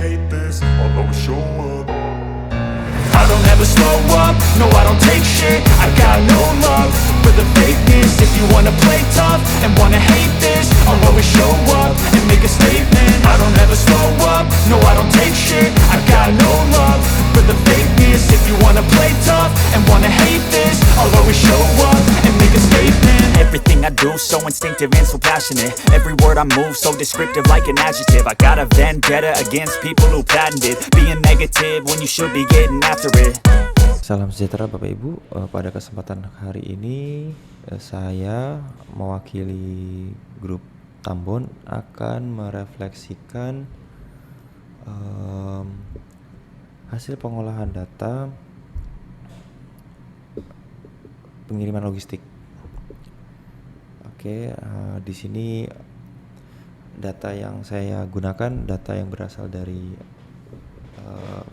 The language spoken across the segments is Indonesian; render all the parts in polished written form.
hate this, I'll always show up. I don't ever slow up, no I don't take shit. I got no love for the fakeness. If you wanna play tough and wanna hate this, I'll always show up and make a statement. I don't ever slow up, no I don't take shit. I got no love for the fakeness. If you wanna play tough and wanna hate this, I'll always show up and make a statement. Everything I do so instinctive and so passionate. Every word I move so descriptive like an adjective. I got a vendetta against people who patented being negative when you should be getting after it. Salam sejahtera Bapak Ibu. Pada kesempatan hari ini saya mewakili grup Tambon akan merefleksikan hasil pengolahan data pengiriman logistik. Di sini data yang saya gunakan data yang berasal dari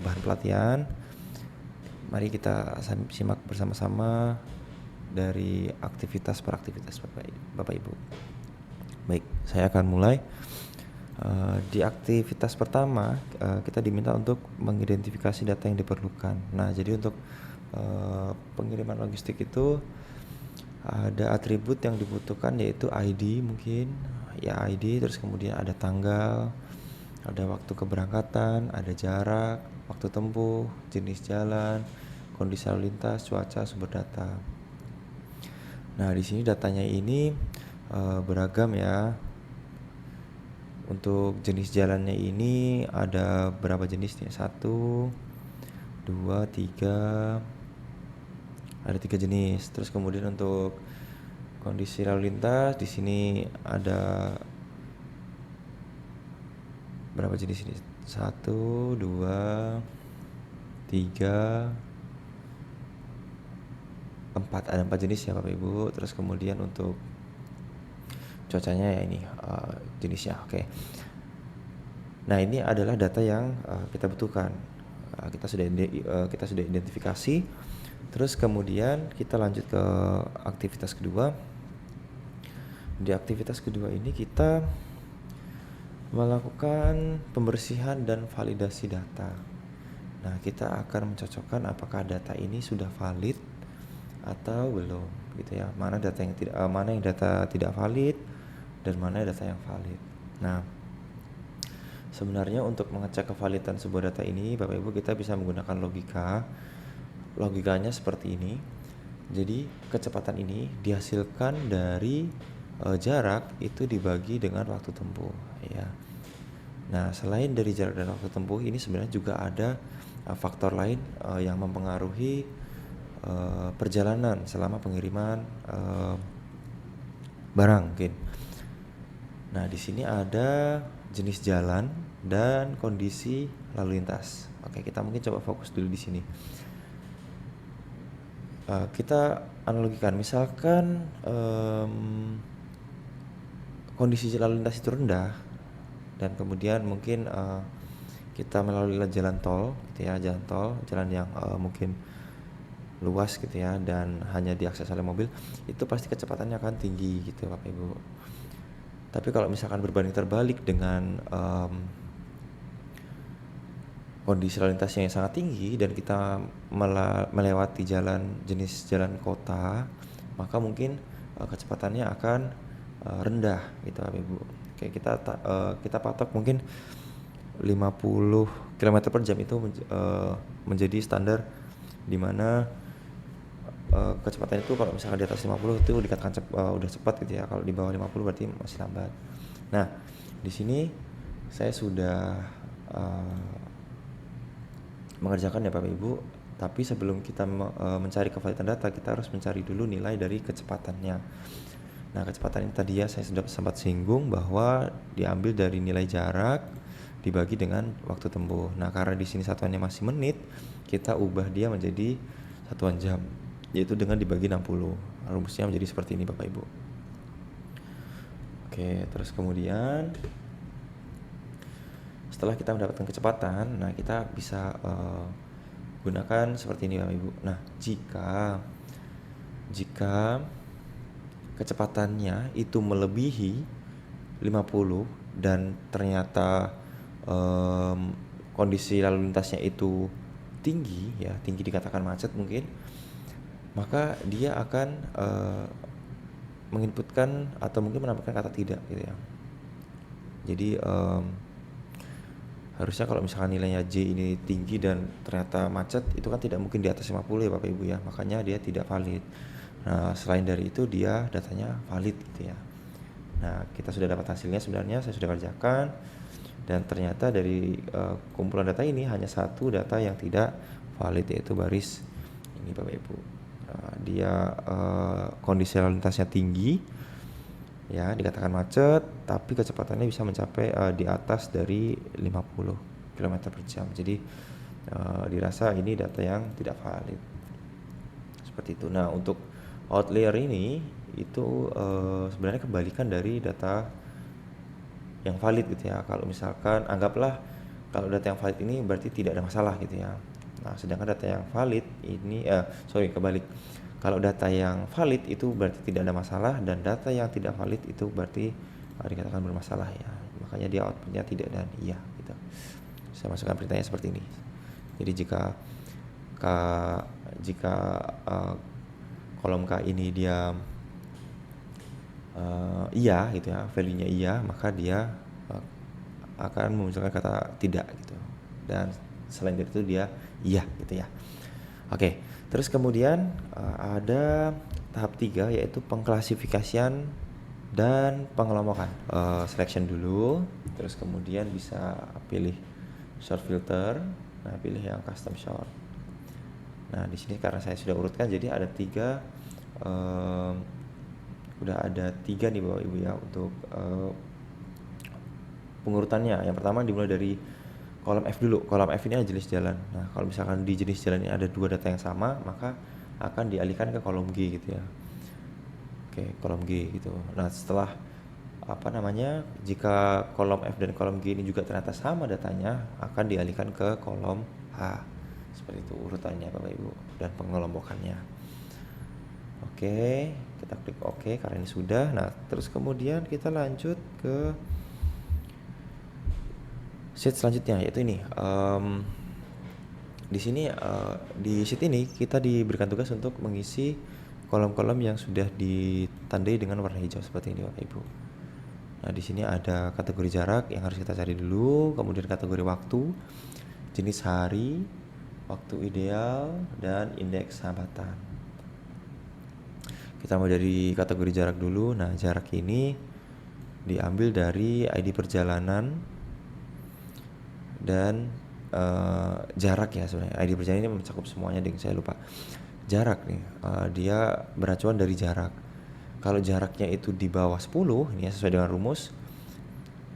bahan pelatihan. Mari kita simak bersama-sama dari aktivitas per aktivitas Bapak Ibu. Baik, saya akan mulai. Di aktivitas pertama kita diminta untuk mengidentifikasi data yang diperlukan. Nah, jadi untuk pengiriman logistik itu ada atribut yang dibutuhkan, yaitu ID mungkin ya, ID, terus kemudian ada tanggal, ada waktu keberangkatan, ada jarak, waktu tempuh, jenis jalan, kondisi lalu lintas, cuaca, sumber data. Nah, di sini datanya ini beragam ya. Untuk jenis jalannya ini ada berapa jenis nih? 1, 2, 3. Ada 3 jenis. Terus kemudian untuk kondisi lalu lintas di sini ada berapa jenis ini? 1, 2, 3, 4. Ada 4 jenis ya Bapak Ibu. Terus kemudian untuk cuacanya ya ini jenisnya. Oke. Nah, ini adalah data yang kita butuhkan. Kita sudah identifikasi. Terus kemudian kita lanjut ke aktivitas kedua. Di aktivitas kedua ini kita melakukan pembersihan dan validasi data. Nah, kita akan mencocokkan apakah data ini sudah valid atau belum, gitu ya. Mana yang data tidak valid dan mana data yang valid. Nah, sebenarnya untuk mengecek kevalidan sebuah data ini, Bapak Ibu, kita bisa menggunakan logika. Logikanya seperti ini. Jadi kecepatan ini dihasilkan dari jarak itu dibagi dengan waktu tempuh ya. Nah, selain dari jarak dan waktu tempuh ini sebenarnya juga ada faktor lain yang mempengaruhi perjalanan selama pengiriman barang mungkin. Nah, di sini ada jenis jalan dan kondisi lalu lintas. Oke, kita mungkin coba fokus dulu di sini. Kita analogikan, misalkan kondisi lalu lintas itu rendah dan kemudian mungkin kita melalui jalan tol gitu ya, jalan yang mungkin luas gitu ya dan hanya diakses oleh mobil, itu pasti kecepatannya akan tinggi gitu Bapak Ibu. Tapi kalau misalkan berbanding terbalik dengan kondisi lalu lintasnya yang sangat tinggi dan kita melewati jenis jalan kota, maka mungkin kecepatannya akan rendah gitu Bapak Ibu. Kayak kita patok mungkin 50 km per jam itu menjadi standar, di mana kecepatan itu kalau misalkan di atas 50 itu dikatakan udah cepat gitu ya. Kalau di bawah 50 berarti masih lambat. Nah, di sini saya sudah mengerjakan ya Bapak Ibu, tapi sebelum kita mencari kevalidan data, kita harus mencari dulu nilai dari kecepatannya. Nah, kecepatan ini tadi ya saya sudah sempat singgung bahwa diambil dari nilai jarak dibagi dengan waktu tempuh. Nah, karena di sini satuannya masih menit, kita ubah dia menjadi satuan jam, yaitu dengan dibagi 60. Rumusnya menjadi seperti ini Bapak Ibu. Oke, terus kemudian setelah kita mendapatkan kecepatan, nah kita bisa gunakan seperti ini Bapak Ibu. Nah, jika kecepatannya itu melebihi 50 dan ternyata kondisi lalu lintasnya itu tinggi ya, tinggi dikatakan macet mungkin, maka dia akan menginputkan atau mungkin menampilkan kata tidak gitu ya. Jadi harusnya kalau misalkan nilainya J ini tinggi dan ternyata macet, itu kan tidak mungkin di atas 50 ya Bapak Ibu ya, makanya dia tidak valid. Nah selain dari itu dia datanya valid gitu ya. Nah kita sudah dapat hasilnya, sebenarnya saya sudah kerjakan, dan ternyata dari kumpulan data ini hanya satu data yang tidak valid, yaitu baris ini Bapak Ibu. Dia kondisi lalu lintasnya tinggi ya, dikatakan macet, tapi kecepatannya bisa mencapai di atas dari 50 km per jam. Jadi dirasa ini data yang tidak valid seperti itu. Nah untuk outlier ini itu sebenarnya kebalikan dari data yang valid gitu ya. Kalau misalkan anggaplah kalau data yang valid ini berarti tidak ada masalah gitu ya. Nah sedangkan data yang valid ini kebalik. Kalau data yang valid itu berarti tidak ada masalah, dan data yang tidak valid itu berarti dikatakan bermasalah ya. Makanya dia outputnya tidak dan iya gitu. Saya masukkan perintahnya seperti ini. Jadi jika kolom K ini dia iya gitu ya, value-nya iya, maka dia akan memunculkan kata tidak gitu. Dan selain dari itu dia iya gitu ya. Oke, terus kemudian ada tahap 3 yaitu pengklasifikasian dan pengelompokan. Selection dulu, terus kemudian bisa pilih short filter. Nah, pilih yang custom short. Nah, di sini karena saya sudah urutkan, jadi ada 3 udah ada 3 nih Bapak Ibu ya untuk pengurutannya. Yang pertama dimulai dari kolom F dulu. Kolom F ini adalah jenis jalan. Nah, kalau misalkan di jenis jalan ini ada 2 data yang sama, maka akan dialihkan ke kolom G gitu ya. Oke, kolom G gitu. Nah, setelah jika kolom F dan kolom G ini juga ternyata sama datanya, akan dialihkan ke kolom H. Seperti itu urutannya Bapak Ibu dan pengelompokannya. Oke, kita klik OK karena ini sudah. Nah, terus kemudian kita lanjut ke sheet selanjutnya, yaitu ini. Di sini di sheet ini kita diberikan tugas untuk mengisi kolom-kolom yang sudah ditandai dengan warna hijau seperti ini Bapak Ibu. Nah, di sini ada kategori jarak yang harus kita cari dulu, kemudian kategori waktu, jenis hari, waktu ideal, dan indeks hambatan. Kita mulai dari kategori jarak dulu. Nah, jarak ini diambil dari ID perjalanan dan jarak ya sebenarnya. ID perjalanan ini mencakup semuanya, saya lupa. Jarak nih, dia beracuan dari jarak. Kalau jaraknya itu di bawah 10, ini ya sesuai dengan rumus,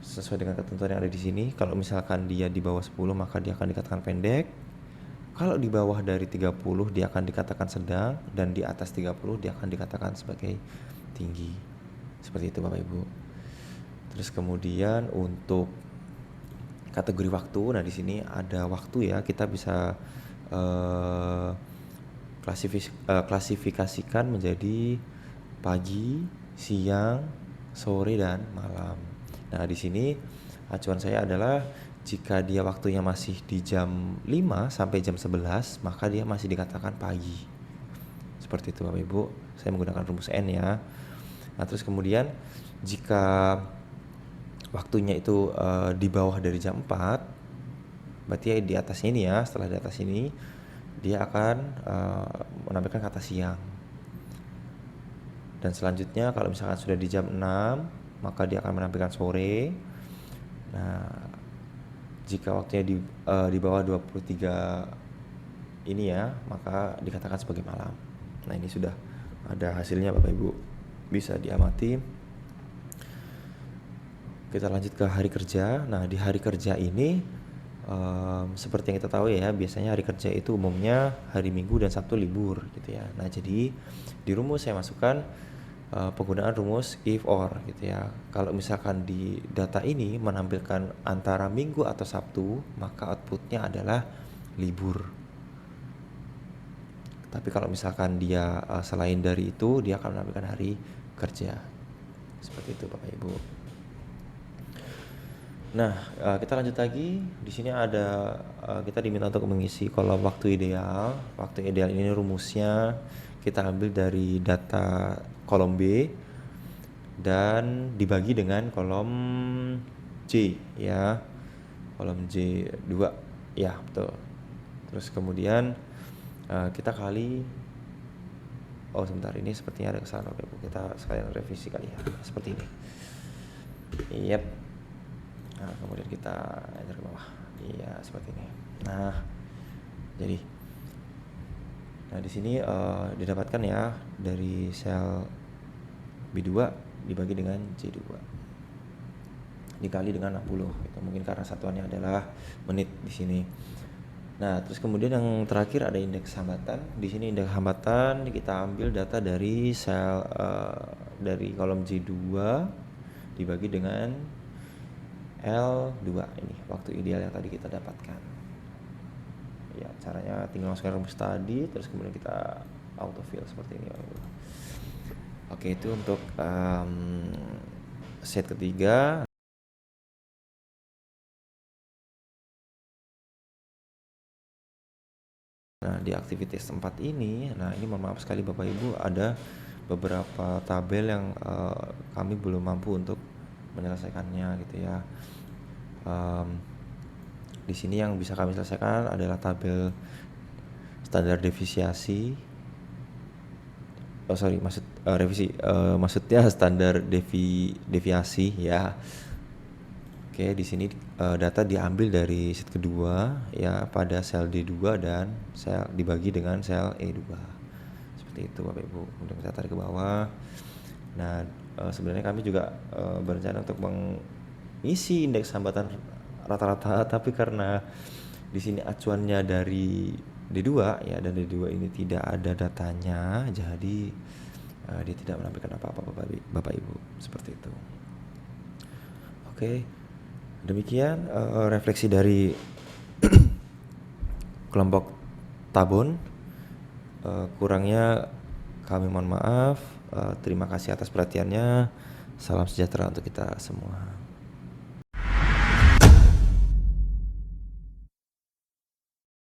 sesuai dengan ketentuan yang ada di sini. Kalau misalkan dia di bawah 10, maka dia akan dikatakan pendek. Kalau di bawah dari 30 dia akan dikatakan sedang, dan di atas 30 dia akan dikatakan sebagai tinggi. Seperti itu Bapak Ibu. Terus kemudian untuk kategori waktu, nah di sini ada waktu ya, kita bisa klasifikasikan menjadi pagi, siang, sore, dan malam. Nah di sini acuan saya adalah jika dia waktunya masih di jam 5 sampai jam 11, maka dia masih dikatakan pagi. Seperti itu Bapak Ibu. Saya menggunakan rumus N ya. Nah, terus kemudian jika waktunya itu di bawah dari jam 4, berarti ya di atasnya ini ya, setelah di atas ini dia akan menampilkan kata siang. Dan selanjutnya kalau misalkan sudah di jam 6, maka dia akan menampilkan sore. Nah, jika waktunya di bawah 23 ini ya, maka dikatakan sebagai malam. Nah, ini sudah ada hasilnya Bapak Ibu, bisa diamati. Kita lanjut ke hari kerja. Nah, di hari kerja ini seperti yang kita tahu ya, biasanya hari kerja itu umumnya hari Minggu dan Sabtu libur gitu ya. Nah, jadi di rumus saya masukkan penggunaan rumus if or gitu ya. Kalau misalkan di data ini menampilkan antara Minggu atau Sabtu, maka outputnya adalah libur. Tapi kalau misalkan dia selain dari itu, dia akan menampilkan hari kerja. Seperti itu Bapak Ibu. Nah, kita lanjut lagi. Di sini ada kita diminta untuk mengisi kolom waktu ideal. Waktu ideal ini rumusnya kita ambil dari data kolom B dan dibagi dengan kolom J ya. Kolom J2 ya, betul. Terus kemudian kita kali sebentar, ini sepertinya ada kesalahan. Oke, kita sekalian revisi kali ya. Seperti ini. Yep. Nah, kemudian kita enter ke bawah. Iya, seperti ini. Nah, jadi di sini didapatkan ya dari sel B2 dibagi dengan C2 dikali dengan 60. Itu mungkin karena satuannya adalah menit di sini. Nah, terus kemudian yang terakhir ada indeks hambatan. Di sini indeks hambatan kita ambil data dari sel dari kolom J2 dibagi dengan L2 ini waktu ideal yang tadi kita dapatkan. Ya, caranya tinggal masukkan rumus tadi terus kemudian kita autofill seperti ini. Oke, itu untuk set ketiga. Nah, di aktivitas 4 ini, ini mohon maaf sekali Bapak Ibu, ada beberapa tabel yang kami belum mampu untuk menyelesaikannya gitu ya. Di sini yang bisa kami selesaikan adalah tabel standar deviasi. Maksudnya standar deviasi ya. Oke, di sini data diambil dari set kedua ya pada sel D2 dan sel dibagi dengan sel E2. Seperti itu Bapak Ibu. Kemudian kita tarik ke bawah. Nah, sebenarnya kami juga berencana untuk mengisi indeks hambatan rata-rata, tapi karena di sini acuannya dari D2 ya, dan D2 ini tidak ada datanya, jadi dia tidak menampilkan apa-apa Bapak Ibu, seperti itu. Oke, demikian refleksi dari kelompok tabon. Kurangnya kami mohon maaf. Terima kasih atas perhatiannya. Salam sejahtera untuk kita semua.